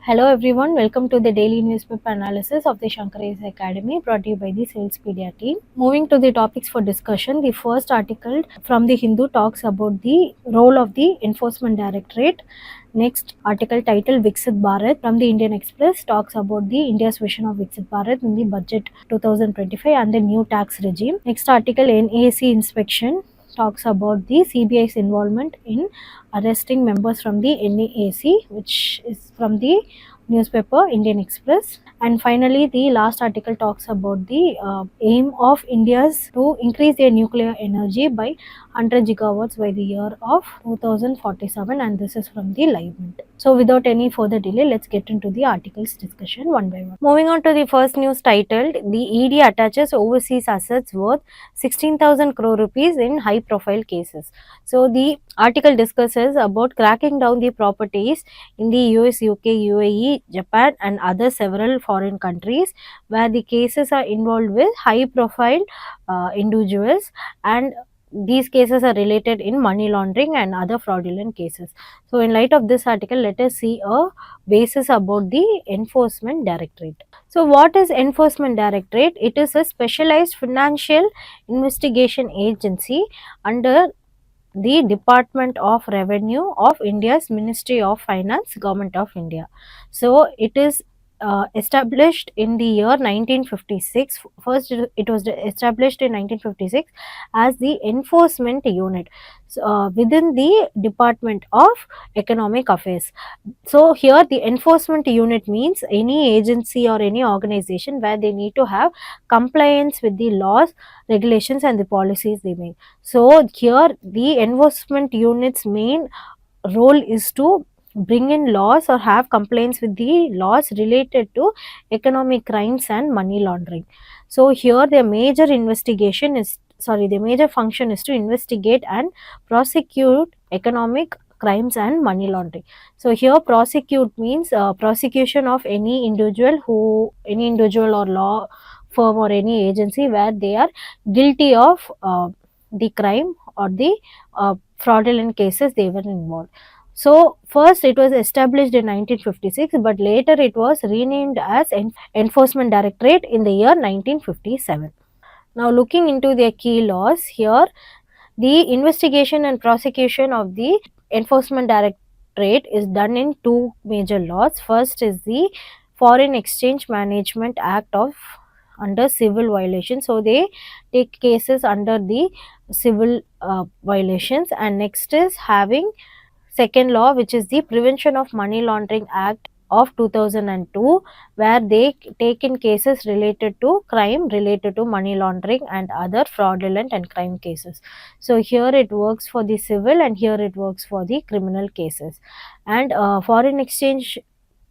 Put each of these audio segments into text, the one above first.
Hello everyone, welcome to the daily newspaper analysis of the Shankar IAS Academy brought to you by the Salespedia team. Moving to the topics for discussion, the first article from the Hindu talks about the role of the Enforcement Directorate. Next article titled Viksit Bharat from the Indian Express talks about the India's vision of Viksit Bharat in the budget 2025 and the new tax regime. Next article NAAC inspection talks about the CBI's involvement in arresting members from the NAAC, which is from the newspaper Indian Express. And finally, the last article talks about the aim of India's to increase their nuclear energy by 100 gigawatts by the year of 2047, and this is from the Live Mint. So without any further delay, let's get into the articles discussion one by one. Moving on to the first news titled, the ED attaches overseas assets worth 16,000 crore rupees in high profile cases. So the article discusses about cracking down the properties in the US, UK, UAE, Japan and other several foreign countries where the cases are involved with high profile individuals, and these cases are related in money laundering and other fraudulent cases. So in light of this article, let us see a basis about the Enforcement Directorate. So what is Enforcement Directorate? It is a specialized financial investigation agency under the Department of Revenue of India's Ministry of Finance, Government of India. So it is established in the year 1956. First, it was established in 1956 as the enforcement unit within the Department of Economic Affairs. So here the enforcement unit means any agency or any organization where they need to have compliance with the laws, regulations and the policies they make. So here the enforcement unit's main role is to bring in laws or have complaints with the laws related to economic crimes and money laundering. So here the major function is to investigate and prosecute economic crimes and money laundering. So here prosecute means prosecution of any individual or law firm or any agency where they are guilty of the crime or the fraudulent cases they were involved. So first it was established in 1956, but later it was renamed as Enforcement Directorate in the year 1957. Now looking into their key laws here, the investigation and prosecution of the Enforcement Directorate is done in two major laws. First is the Foreign Exchange Management Act of under civil violations. So they take cases under the civil violations, and next is having second law, which is the Prevention of Money Laundering Act of 2002, where they take in cases related to crime related to money laundering and other fraudulent and crime cases. So here it works for the civil and here it works for the criminal cases. And Foreign Exchange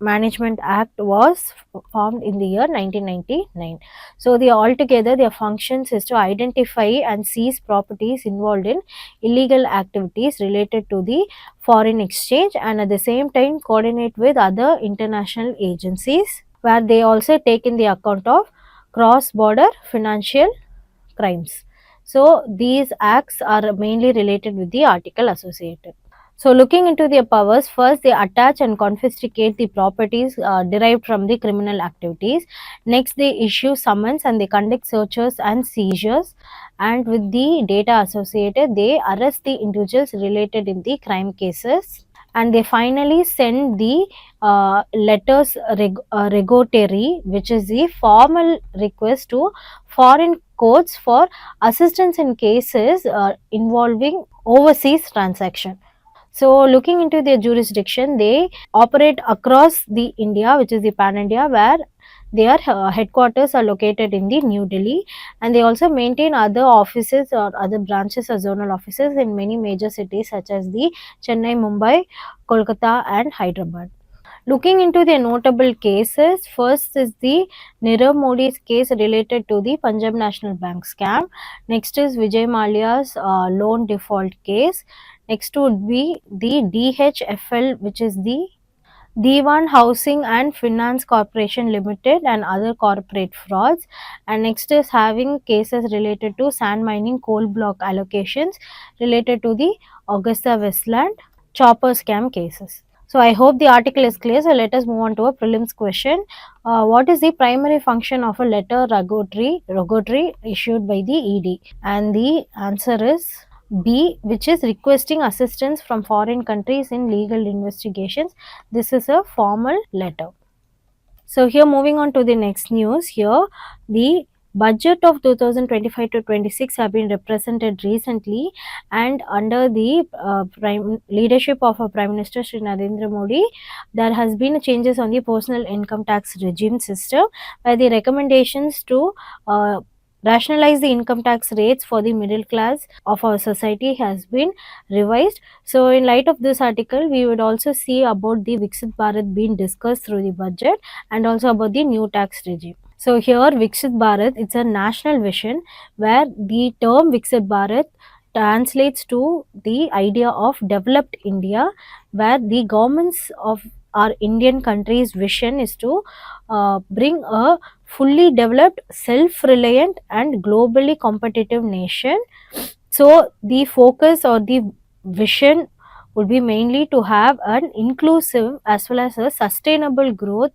Management Act was formed in the year 1999. So altogether their functions is to identify and seize properties involved in illegal activities related to the foreign exchange, and at the same time coordinate with other international agencies where they also take in the account of cross-border financial crimes. So these acts are mainly related with the article associated. So looking into their powers, first they attach and confiscate the properties derived from the criminal activities. Next they issue summons and they conduct searches and seizures, and with the data associated they arrest the individuals related in the crime cases, and they finally send the letters regotary, which is the formal request to foreign courts for assistance in cases involving overseas transaction. So looking into their jurisdiction, they operate across the India, which is the Pan India, where their headquarters are located in the New Delhi, and they also maintain other offices or other branches or zonal offices in many major cities such as the Chennai, Mumbai, Kolkata and Hyderabad. Looking into the notable cases, first is the Nirav Modi's case related to the Punjab National Bank scam. Next is Vijay Mallya's loan default case. Next would be the DHFL, which is the Dewan Housing and Finance Corporation Limited and other corporate frauds. And next is having cases related to sand mining coal block allocations related to the Augusta Westland chopper scam cases. So I hope the article is clear. So let us move on to a prelims question. What is the primary function of a letter rogatory issued by the ED? And the answer is B, which is requesting assistance from foreign countries in legal investigations. This is a formal letter. So here moving on to the next news, here the budget of 2025 to 26 have been represented recently, and under the leadership of Prime Minister Shri Narendra Modi, there has been changes on the personal income tax regime system, where the recommendations to rationalize the income tax rates for the middle class of our society has been revised. So in light of this article, we would also see about the Viksit Bharat being discussed through the budget, and also about the new tax regime. So here Viksit Bharat, it's a national vision where the term Viksit Bharat translates to the idea of developed India, where the governments of our Indian country's vision is to bring a fully developed, self-reliant and globally competitive nation. So the focus or the vision would be mainly to have an inclusive as well as a sustainable growth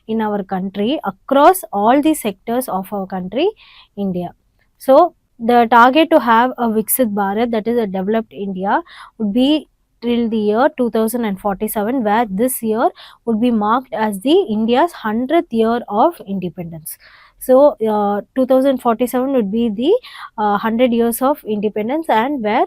in our country across all the sectors of our country, India. So the target to have a Viksit Bharat, that is a developed India, would be till the year 2047, where this year would be marked as the India's 100th year of independence. So 2047 would be the 100 years of independence, and where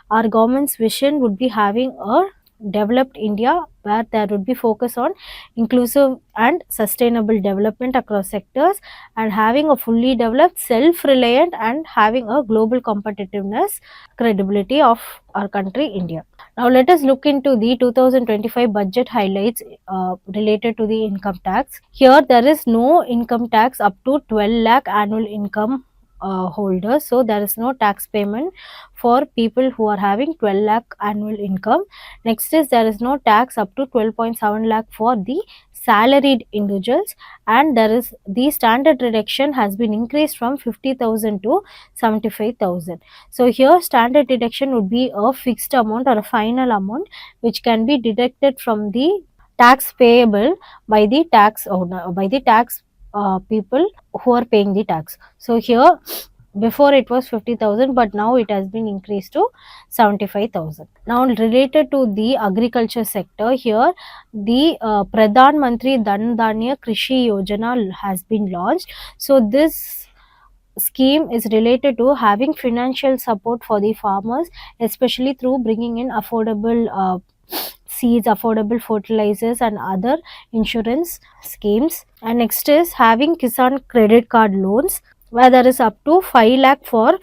our government's vision would be having a developed India, where there would be focus on inclusive and sustainable development across sectors, and having a fully developed, self-reliant and having a global competitiveness credibility of our country, India. Now let us look into the 2025 budget highlights related to the income tax. Here there is no income tax up to 12 lakh annual income holders. So there is no tax payment for people who are having 12 lakh annual income. Next is there is no tax up to 12.7 lakh for the salaried individuals, and there is the standard deduction has been increased from 50,000 to 75,000. So here standard deduction would be a fixed amount or a final amount which can be deducted from the tax payable by the tax owner, by the tax people who are paying the tax. So here before it was 50,000, but now it has been increased to 75,000. Now related to the agriculture sector, here the Pradhan Mantri Dhan Dhanya Krishi Yojana has been launched. So this scheme is related to having financial support for the farmers, especially through bringing in affordable seeds, affordable fertilizers and other insurance schemes. And next is having Kisan credit card loans, where there is up to 5 lakh for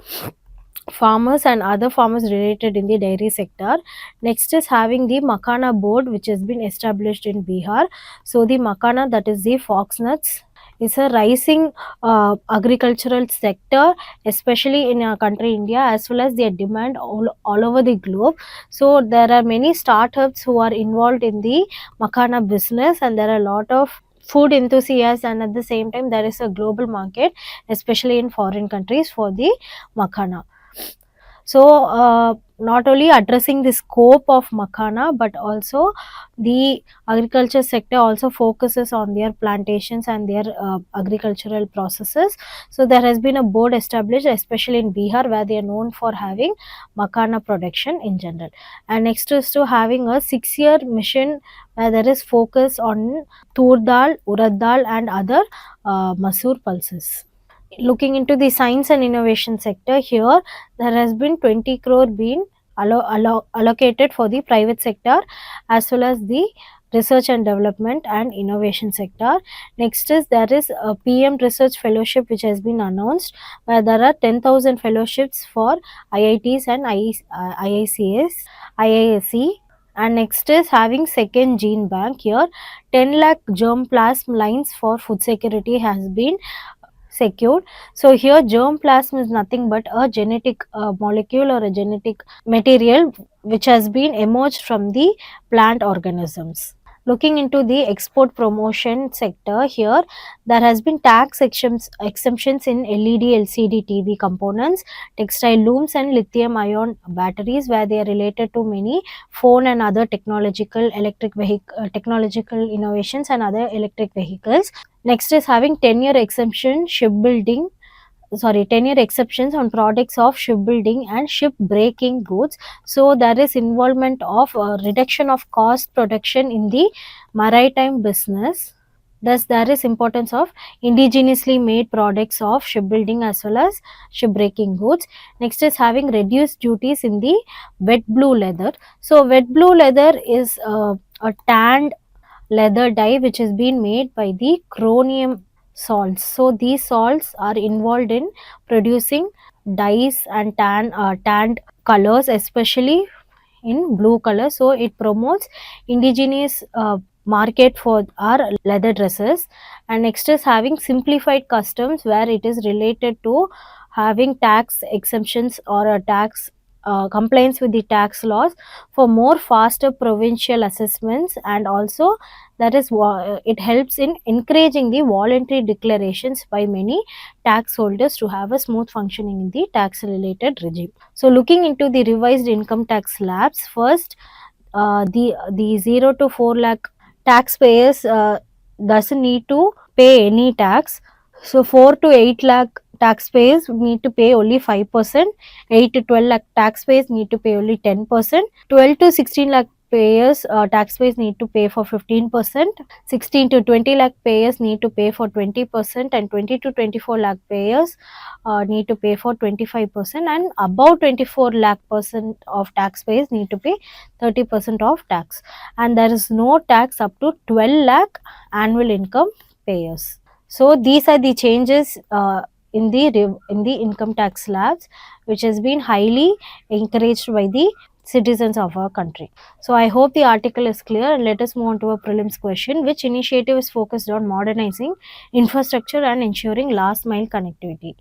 farmers and other farmers related in the dairy sector. Next is having the Makana board, which has been established in Bihar. So the Makana, that is the fox nuts, is a rising agricultural sector, especially in our country India, as well as their demand all over the globe. So there are many startups who are involved in the Makana business, and there are a lot of food enthusiasts, and at the same time there is a global market, especially in foreign countries, for the Makana. So not only addressing the scope of Makana, but also the agriculture sector also focuses on their plantations and their agricultural processes. So there has been a board established, especially in Bihar, where they are known for having Makana production in general. And next is to having a 6-year mission where there is focus on tur dal, urad dal and other masoor pulses. Looking into the science and innovation sector, here there has been 20 crore being allocated for the private sector as well as the research and development and innovation sector. Next is there is a PM research fellowship which has been announced, where there are 10,000 fellowships for IITs and IICS, IISc. And next is having second gene bank. Here 10 lakh germplasm lines for food security has been secured. So here germplasm is nothing but a genetic molecule or a genetic material which has been emerged from the plant organisms. Looking into the export promotion sector, here there has been tax exemptions in LED, LCD TV components, textile looms and lithium ion batteries, where they are related to many phone and other technological innovations and other electric vehicles. Next is having 10-year exemption shipbuilding, 10-year exceptions on products of shipbuilding and ship breaking goods. So there is involvement of reduction of cost production in the maritime business. Thus there is importance of indigenously made products of shipbuilding as well as shipbreaking goods. Next is having reduced duties in the wet blue leather. So wet blue leather is a tanned leather dye which is being made by the chromium salts. So these salts are involved in producing dyes and tanned colors, especially in blue color. So it promotes indigenous market for our leather dresses. And next is having simplified customs, where it is related to having tax exemptions or a tax compliance with the tax laws for more faster provincial assessments. And also that is it helps in encouraging the voluntary declarations by many tax holders to have a smooth functioning in the tax related regime. So looking into the revised income tax slabs, first the 0 to 4 lakh taxpayers doesn't need to pay any tax. So 4 to 8 lakh taxpayers need to pay only 5%, 8 to 12 lakh taxpayers need to pay only 10%, 12 to 16 lakh payers taxpayers need to pay for 15%, 16 to 20 lakh payers need to pay for 20%, and 20 to 24 lakh payers need to pay for 25%, and above 24 lakh percent of taxpayers need to pay 30% of tax. And there is no tax up to 12 lakh annual income payers. So these are the changes in the income tax slabs, which has been highly encouraged by the citizens of our country. So I hope the article is clear, and let us move on to a prelims question. Which initiative is focused on modernizing infrastructure and ensuring last mile connectivity?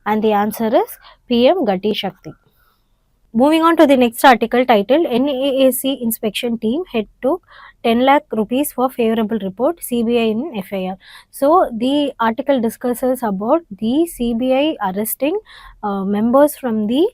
And the answer is PM Gati Shakti. Moving on to the next article titled NAAC Inspection Team Head took 10 lakh rupees for favorable report, CBI in FIR. So the article discusses about the CBI arresting members from the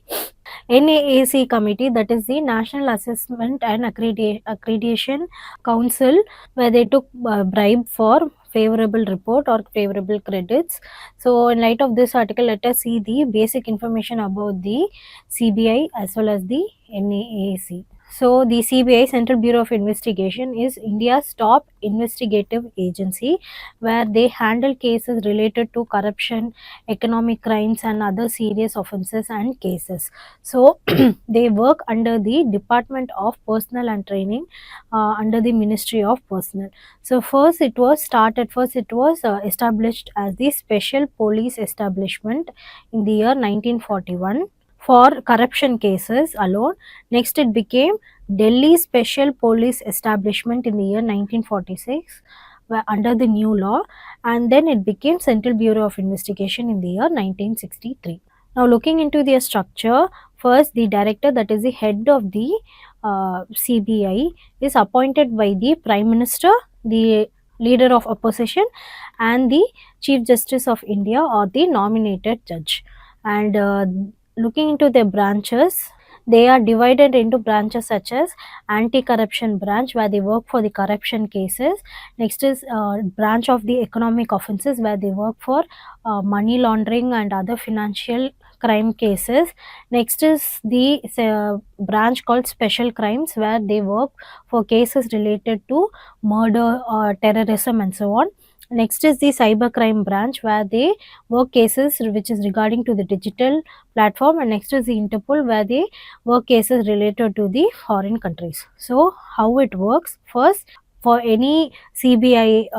NAAC committee, that is the National Assessment and Accreditation Council, where they took bribe for favorable report or favorable credits. So in light of this article, let us see the basic information about the CBI as well as the NAAC. So the CBI, Central Bureau of Investigation, is India's top investigative agency, where they handle cases related to corruption, economic crimes and other serious offences and cases. So they work under the Department of Personnel and Training under the Ministry of Personnel. So first it was established as the Special Police Establishment in the year 1941 for corruption cases alone. Next it became Delhi Special Police Establishment in the year 1946 under the new law, and then it became Central Bureau of Investigation in the year 1963. Now looking into their structure, first the director, that is the head of the CBI, is appointed by the Prime Minister, the leader of opposition, and the Chief Justice of India or the nominated judge. And looking into their branches, they are divided into branches such as anti-corruption branch, where they work for the corruption cases. Next is branch of the economic offences, where they work for money laundering and other financial crime cases. Next is the branch called special crimes, where they work for cases related to murder or terrorism and so on. Next is the cybercrime branch, where they work cases which is regarding to the digital platform. And next is the Interpol, where they work cases related to the foreign countries. So how it works: first, for any CBI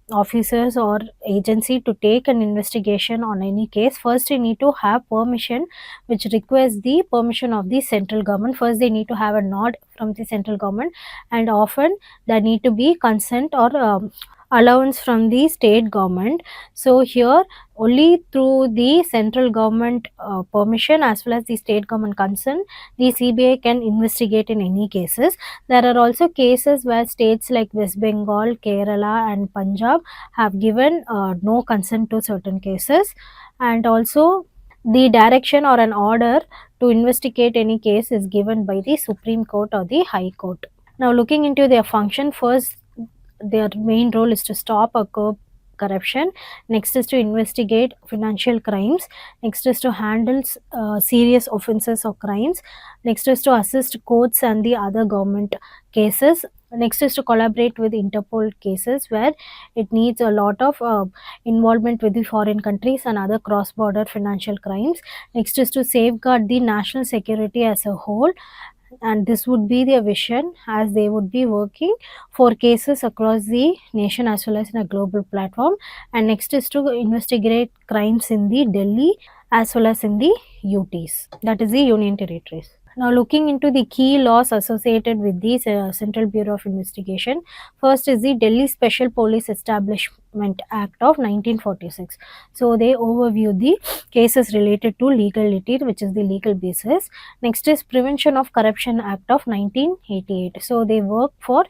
officers or agency to take an investigation on any case, first you need to have permission, which requires the permission of the central government. First they need to have a nod from the central government, and often there need to be consent or allowance from the state government. So here only through the central government permission as well as the state government consent, the CBI can investigate in any cases. There are also cases where states like West Bengal, Kerala and Punjab have given no consent to certain cases, and also the direction or an order to investigate any case is given by the Supreme Court or the High Court. Now looking into their function, first their main role is to stop or curb corruption. Next is to investigate financial crimes. Next is to handle serious offences or crimes. Next is to assist courts and the other government cases. Next is to collaborate with Interpol cases where it needs a lot of involvement with the foreign countries and other cross-border financial crimes. Next is to safeguard the national security as a whole, and this would be their vision as they would be working for cases across the nation as well as in a global platform. And next is to investigate crimes in the Delhi as well as in the UTs, that is the Union Territories. Now looking into the key laws associated with the Central Bureau of Investigation, first is the Delhi Special Police Establishment Act of 1946. So they overview the cases related to legality, which is the legal basis. Next is Prevention of Corruption Act of 1988. So they work for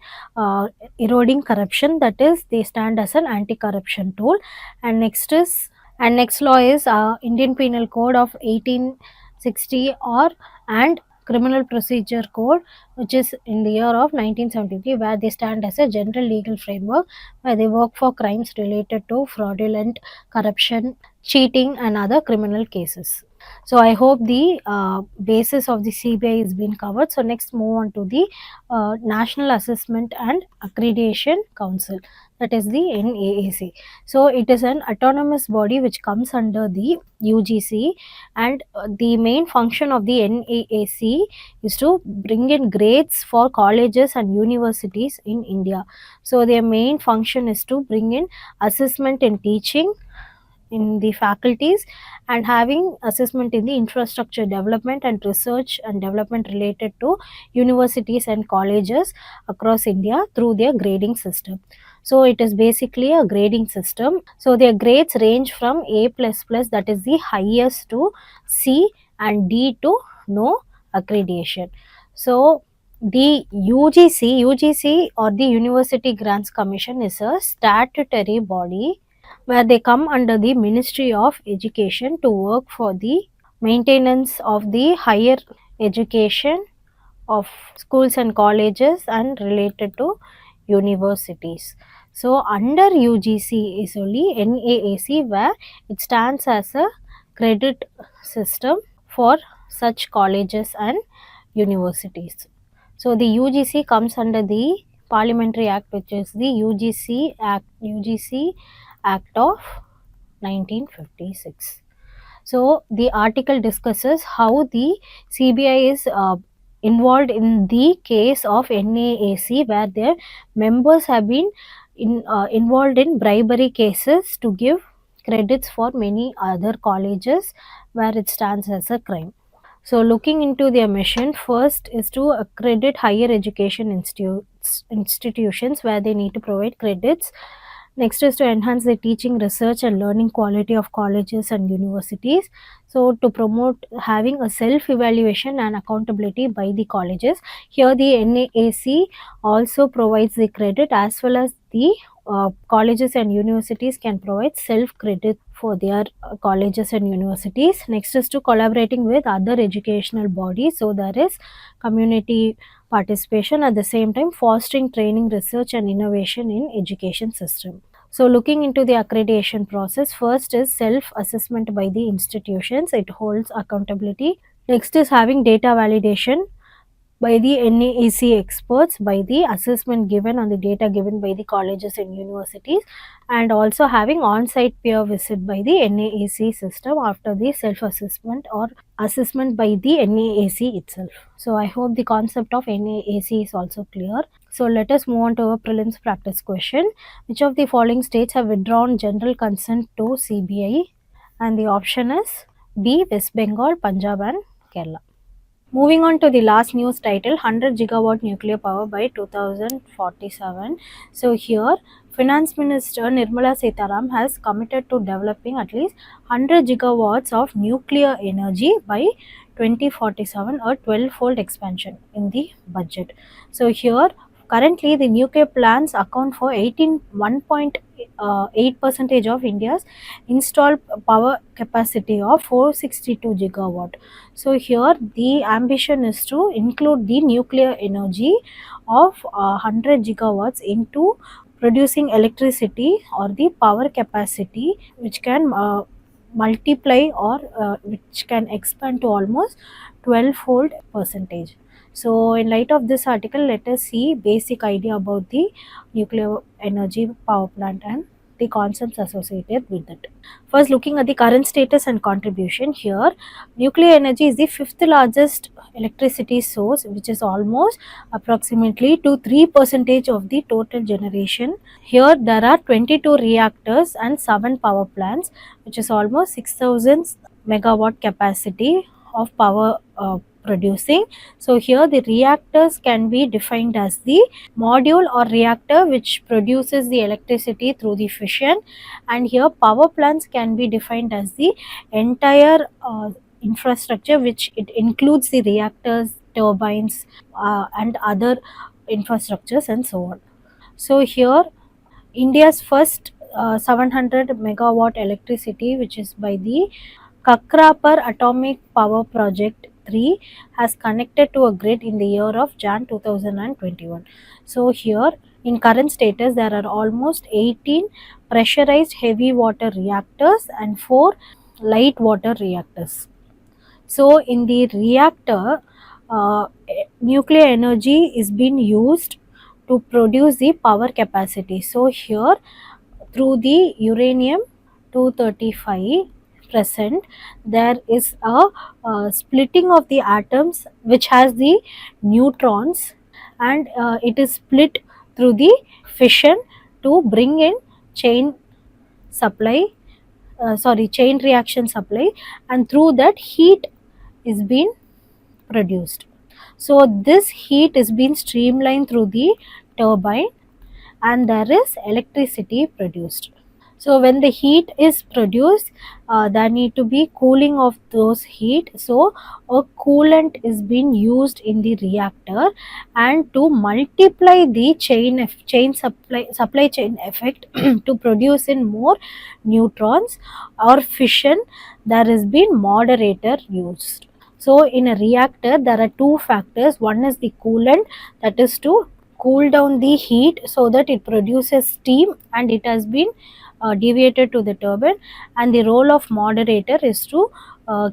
eroding corruption, that is they stand as an anti-corruption tool. And next law is Indian Penal Code of 1860 or and Criminal Procedure Code, which is in the year of 1973, where they stand as a general legal framework where they work for crimes related to fraudulent corruption, cheating and other criminal cases. So I hope the basis of the CBI is being covered. So next move on to the National Assessment and Accreditation Council, that is the NAAC. So it is an autonomous body which comes under the UGC, and the main function of the NAAC is to bring in grades for colleges and universities in India. So their main function is to bring in assessment in teaching in the faculties and having assessment in the infrastructure development and research and development related to universities and colleges across India through their grading system. So it is basically a grading system. So their grades range from A++, that is the highest, to C, and D to no accreditation. So the UGC or the University Grants Commission is a statutory body where they come under the Ministry of Education to work for the maintenance of the higher education of schools and colleges and related to universities. So under UGC is only NAAC, where it stands as a credit system for such colleges and universities. So the UGC comes under the Parliamentary Act, which is the UGC Act of 1956. So the article discusses how the CBI is involved in the case of NAAC, where their members have been involved in bribery cases to give credits for many other colleges where it stands as a crime. So looking into their mission, first is to accredit higher education institutions where they need to provide credits. Next is to enhance the teaching, research and learning quality of colleges and universities. So to promote having a self-evaluation and accountability by the colleges. Here the NAAC also provides the credit, as well as the colleges and universities can provide self-credit for their colleges and universities. Next is to collaborating with other educational bodies. So there is community participation, at the same time fostering training, research and innovation in education system. So looking into the accreditation process, first is self-assessment by the institutions, it holds accountability. Next is having data validation by the NAAC experts by the assessment given on the data given by the colleges and universities, and also having on-site peer visit by the NAAC system after the self-assessment or assessment by the NAAC itself. So I hope the concept of NAAC is also clear. So let us move on to our prelims practice question. Which of the following states have withdrawn general consent to CBI? And the option is B, West Bengal, Punjab and Kerala. Moving on to the last news title, 100 gigawatt nuclear power by 2047. So here Finance Minister Nirmala Sitharam has committed to developing at least 100 gigawatts of nuclear energy by 2047, a 12-fold expansion in the budget. So here, currently the nuclear plants account for 1.8% of India's installed power capacity of 462 gigawatt. So here the ambition is to include the nuclear energy of 100 gigawatts into producing electricity or the power capacity, which can multiply or which can expand to almost 12-fold percentage. So in light of this article, let us see basic idea about the nuclear energy power plant and the concepts associated with it. First, looking at the current status and contribution, here nuclear energy is the fifth largest electricity source, which is almost approximately to 3% of the total generation. Here there are 22 reactors and 7 power plants, which is almost 6,000 megawatt capacity of power producing. So here the reactors can be defined as the module or reactor which produces the electricity through the fission, and here power plants can be defined as the entire infrastructure which it includes the reactors, turbines and other infrastructures and so on. So here India's first 700 megawatt electricity, which is by the Kakrapar Atomic Power Project 3, has connected to a grid in the year of Jan 2021. So here in current status there are almost 18 pressurized heavy water reactors and 4 light water reactors. So in the reactor, nuclear energy is being used to produce the power capacity. So here through the uranium 235 present, there is a splitting of the atoms which has the neutrons, and it is split through the fission to bring in chain supply, chain reaction supply, and through that heat is being produced. So this heat is being streamlined through the turbine and there is electricity produced. So when the heat is produced, there need to be cooling of those heat. So a coolant is being used in the reactor, and to multiply the chain supply chain effect to produce in more neutrons or fission, there has been moderator used. So in a reactor there are two factors. One is the coolant, that is to cool down the heat so that it produces steam and it has been deviated to the turbine, and the role of moderator is to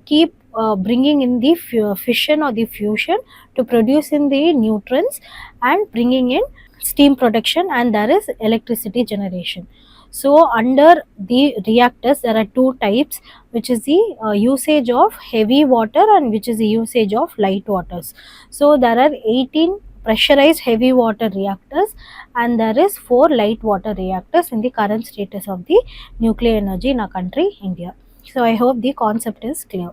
keep bringing in the fission or the fusion to produce in the neutrons and bringing in steam production, and there is electricity generation. So under the reactors there are two types, which is the usage of heavy water and which is the usage of light waters. So there are 18 pressurized heavy water reactors and there is 4 light water reactors in the current status of the nuclear energy in our country, India. So I hope the concept is clear.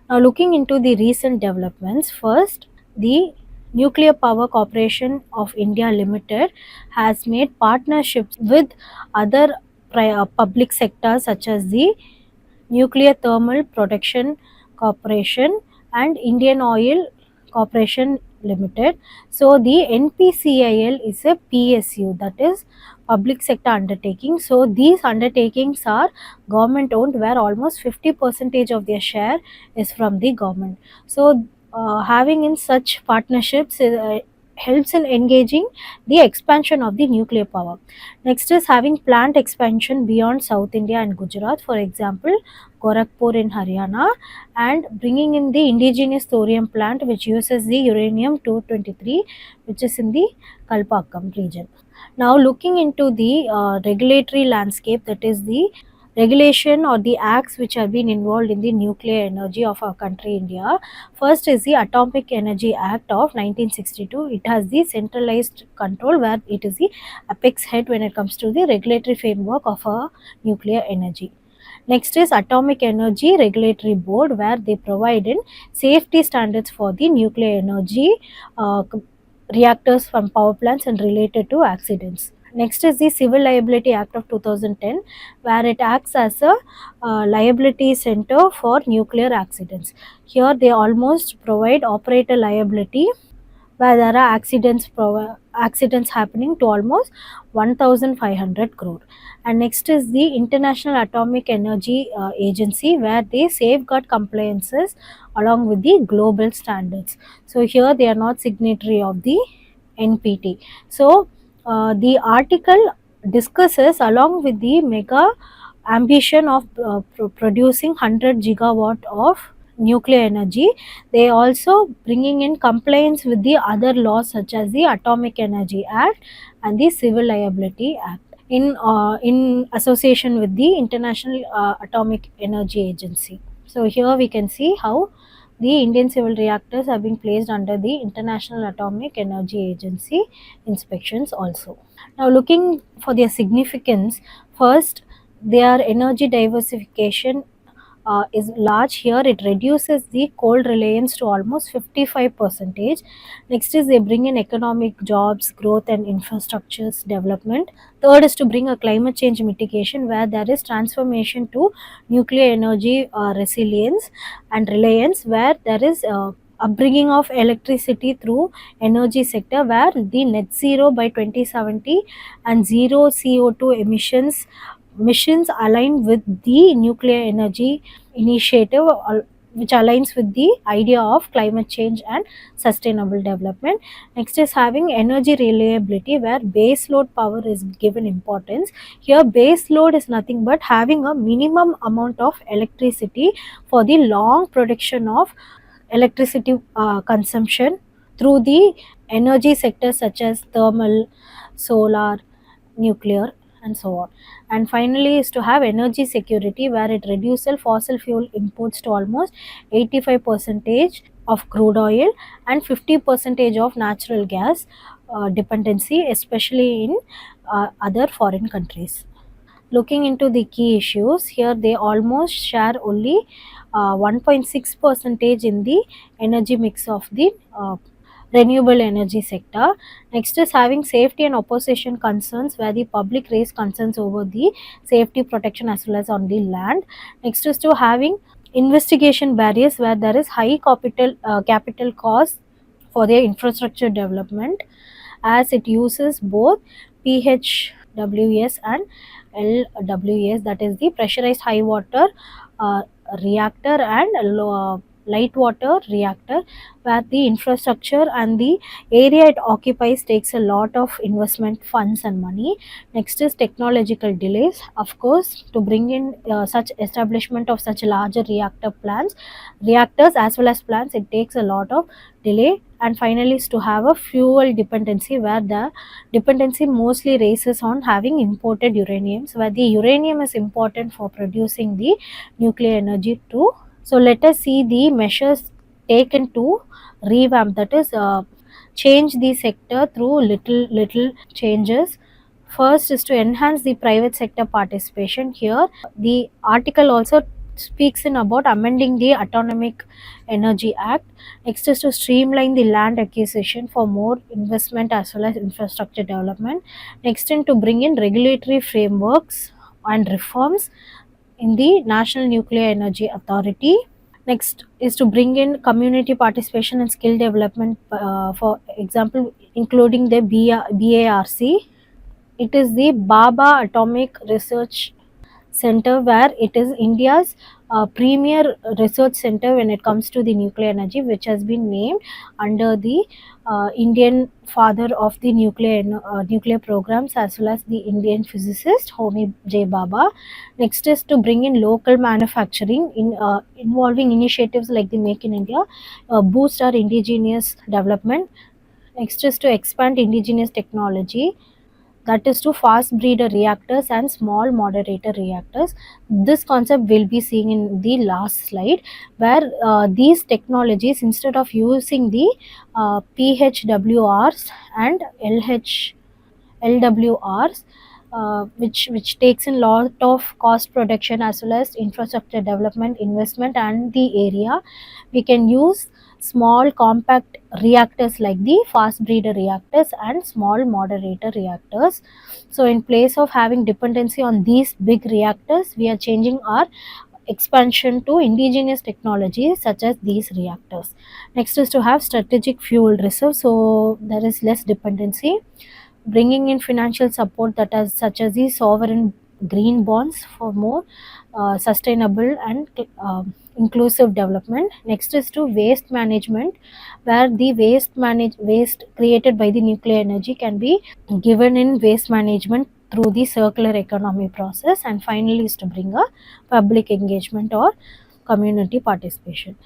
Now looking into the recent developments, first the Nuclear Power Corporation of India Limited has made partnerships with other public sectors such as the Nuclear Thermal Protection Corporation and Indian Oil Corporation Limited. So the NPCIL is a PSU, that is public sector undertaking. So these undertakings are government owned, where almost 50% of their share is from the government. So having in such partnerships helps in engaging the expansion of the nuclear power. Next is having plant expansion beyond South India and Gujarat, for example Gorakhpur in Haryana, and bringing in the indigenous thorium plant which uses the uranium 223, which is in the Kalpakkam region. Now looking into the regulatory landscape, that is the regulation or the acts which have been involved in the nuclear energy of our country India. First is the Atomic Energy Act of 1962. It has the centralized control where it is the apex head when it comes to the regulatory framework of our nuclear energy. Next is Atomic Energy Regulatory Board, where they provide in safety standards for the nuclear energy reactors from power plants and related to accidents. Next is the Civil Liability Act of 2010, where it acts as a liability center for nuclear accidents. Here they almost provide operator liability where there are accidents happening to almost 1500 crore. And next is the International Atomic Energy Agency, where they safeguard compliances along with the global standards. So here they are not signatory of the NPT. So the article discusses along with the mega ambition of producing 100 gigawatt of nuclear energy, they also bringing in compliance with the other laws such as the Atomic Energy Act and the Civil Liability Act in association with the International Atomic Energy Agency. So here we can see how the Indian civil reactors have been placed under the International Atomic Energy Agency inspections also. Now looking for their significance, first their energy diversification is large. Here it reduces the coal reliance to almost 55%. Next is they bring in economic jobs, growth and infrastructures development. Third is to bring a climate change mitigation where there is transformation to nuclear energy resilience and reliance, where there is upbringing of electricity through energy sector where the net zero by 2070 and zero CO2 missions align with the nuclear energy initiative, which aligns with the idea of climate change and sustainable development. Next is having energy reliability where base load power is given importance. Here base load is nothing but having a minimum amount of electricity for the long production of electricity consumption through the energy sectors such as thermal, solar, nuclear and so on. And finally is to have energy security where it reduces fossil fuel imports to almost 85% of crude oil and 50% of natural gas dependency, especially in other foreign countries. Looking into the key issues, here they almost share only 1.6 percentage in the energy mix of the renewable energy sector. Next is having safety and opposition concerns where the public raise concerns over the safety protection as well as on the land. Next is to having investigation barriers where there is high capital cost for their infrastructure development, as it uses both PHWS and LWS, that is the pressurized high water uh, reactor and light water reactor, where the infrastructure and the area it occupies takes a lot of investment funds and money. Next is technological delays. Of course, to bring in such establishment of such larger reactors as well as plants, it takes a lot of delay. And finally is to have a fuel dependency where the dependency mostly races on having imported uraniums, where the uranium is important for producing the nuclear energy too. So let us see the measures taken to revamp, that is change the sector through little changes. First is to enhance the private sector participation. Here the article also speaks in about amending the Atomic Energy Act. Next is to streamline the land acquisition for more investment as well as infrastructure development. Next is to bring in regulatory frameworks and reforms in the National Nuclear Energy Authority. Next is to bring in community participation and skill development, for example, including the BARC. It is the Baba Atomic Research Center, where it is India's premier research center when it comes to the nuclear energy, which has been named under the Indian father of the nuclear programs as well as the Indian physicist Homi J. Baba. Next is to bring in local manufacturing involving initiatives like the Make in India, boost our indigenous development. Next is to expand indigenous technology, that is to fast breeder reactors and small moderator reactors. This concept will be seen in the last slide, where these technologies, instead of using the PHWRs and LWRs, which takes in lot of cost production as well as infrastructure development investment and the area, we can use small compact reactors like the fast breeder reactors and small moderator reactors. So in place of having dependency on these big reactors, we are changing our expansion to indigenous technologies such as these reactors. Next is to have strategic fuel reserve, so there is less dependency. Bringing in financial support that is such as the sovereign green bonds for more sustainable and inclusive development. Next is to waste management, where the waste created by the nuclear energy can be given in waste management through the circular economy process. And finally is to bring a public engagement or community participation.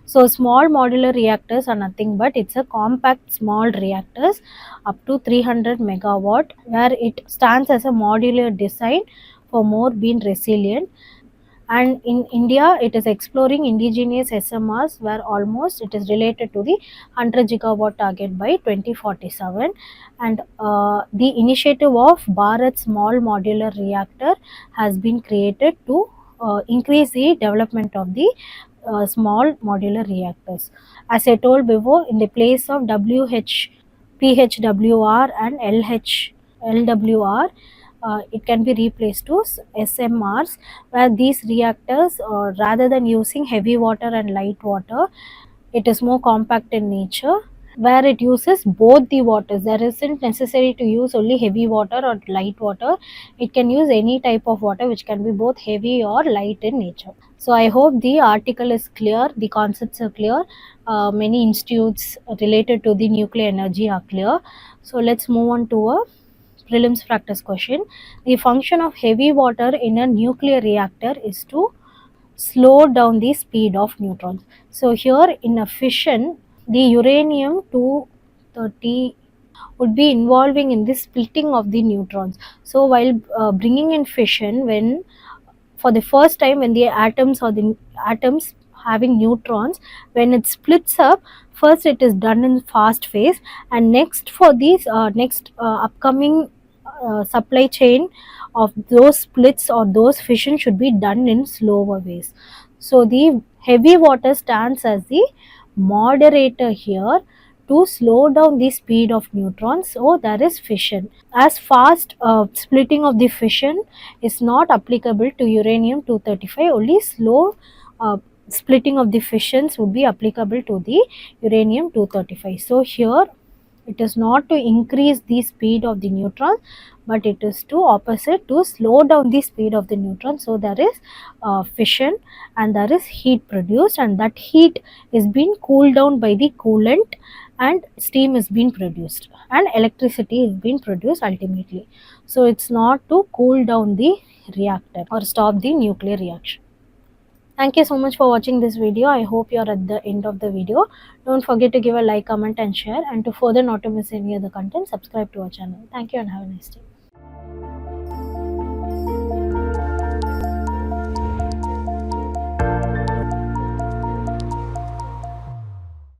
So small modular reactors are nothing but it's a compact small reactors up to 300 megawatt, where it stands as a modular design for more being resilient. And in India, it is exploring indigenous SMRs, where almost it is related to the 100 gigawatt target by 2047. And the initiative of Bharat Small Modular Reactor has been created to increase the development of the small modular reactors. As I told before, in the place of PHWR and LWR, it can be replaced to SMRs, where these reactors, rather than using heavy water and light water, it is more compact in nature, where it uses both the waters. There isn't necessary to use only heavy water or light water. It can use any type of water which can be both heavy or light in nature. So I hope the article is clear, the concepts are clear, many institutes related to the nuclear energy are clear. So let's move on to a prelims practice question. The function of heavy water in a nuclear reactor is to slow down the speed of neutrons. So here in a fission, the uranium 230 would be involving in the splitting of the neutrons. So while bringing in fission, when for the first time, when the atoms having neutrons, when it splits up, first it is done in fast phase, and next for these next upcoming supply chain of those splits or those fission should be done in slower ways. So the heavy water stands as the moderator here to slow down the speed of neutrons. So there is fission. As fast splitting of the fission is not applicable to uranium 235, only slow splitting of the fissions would be applicable to the uranium 235. So here it is not to increase the speed of the neutron, but it is to opposite, to slow down the speed of the neutron. So there is fission and there is heat produced, and that heat is being cooled down by the coolant, and steam is being produced and electricity is being produced ultimately. So it's not to cool down the reactor or stop the nuclear reaction. Thank you so much for watching this video. I hope you are at the end of the video. Don't forget to give a like, comment and share, and to further not to miss any other content, subscribe to our channel. Thank you and have a nice day.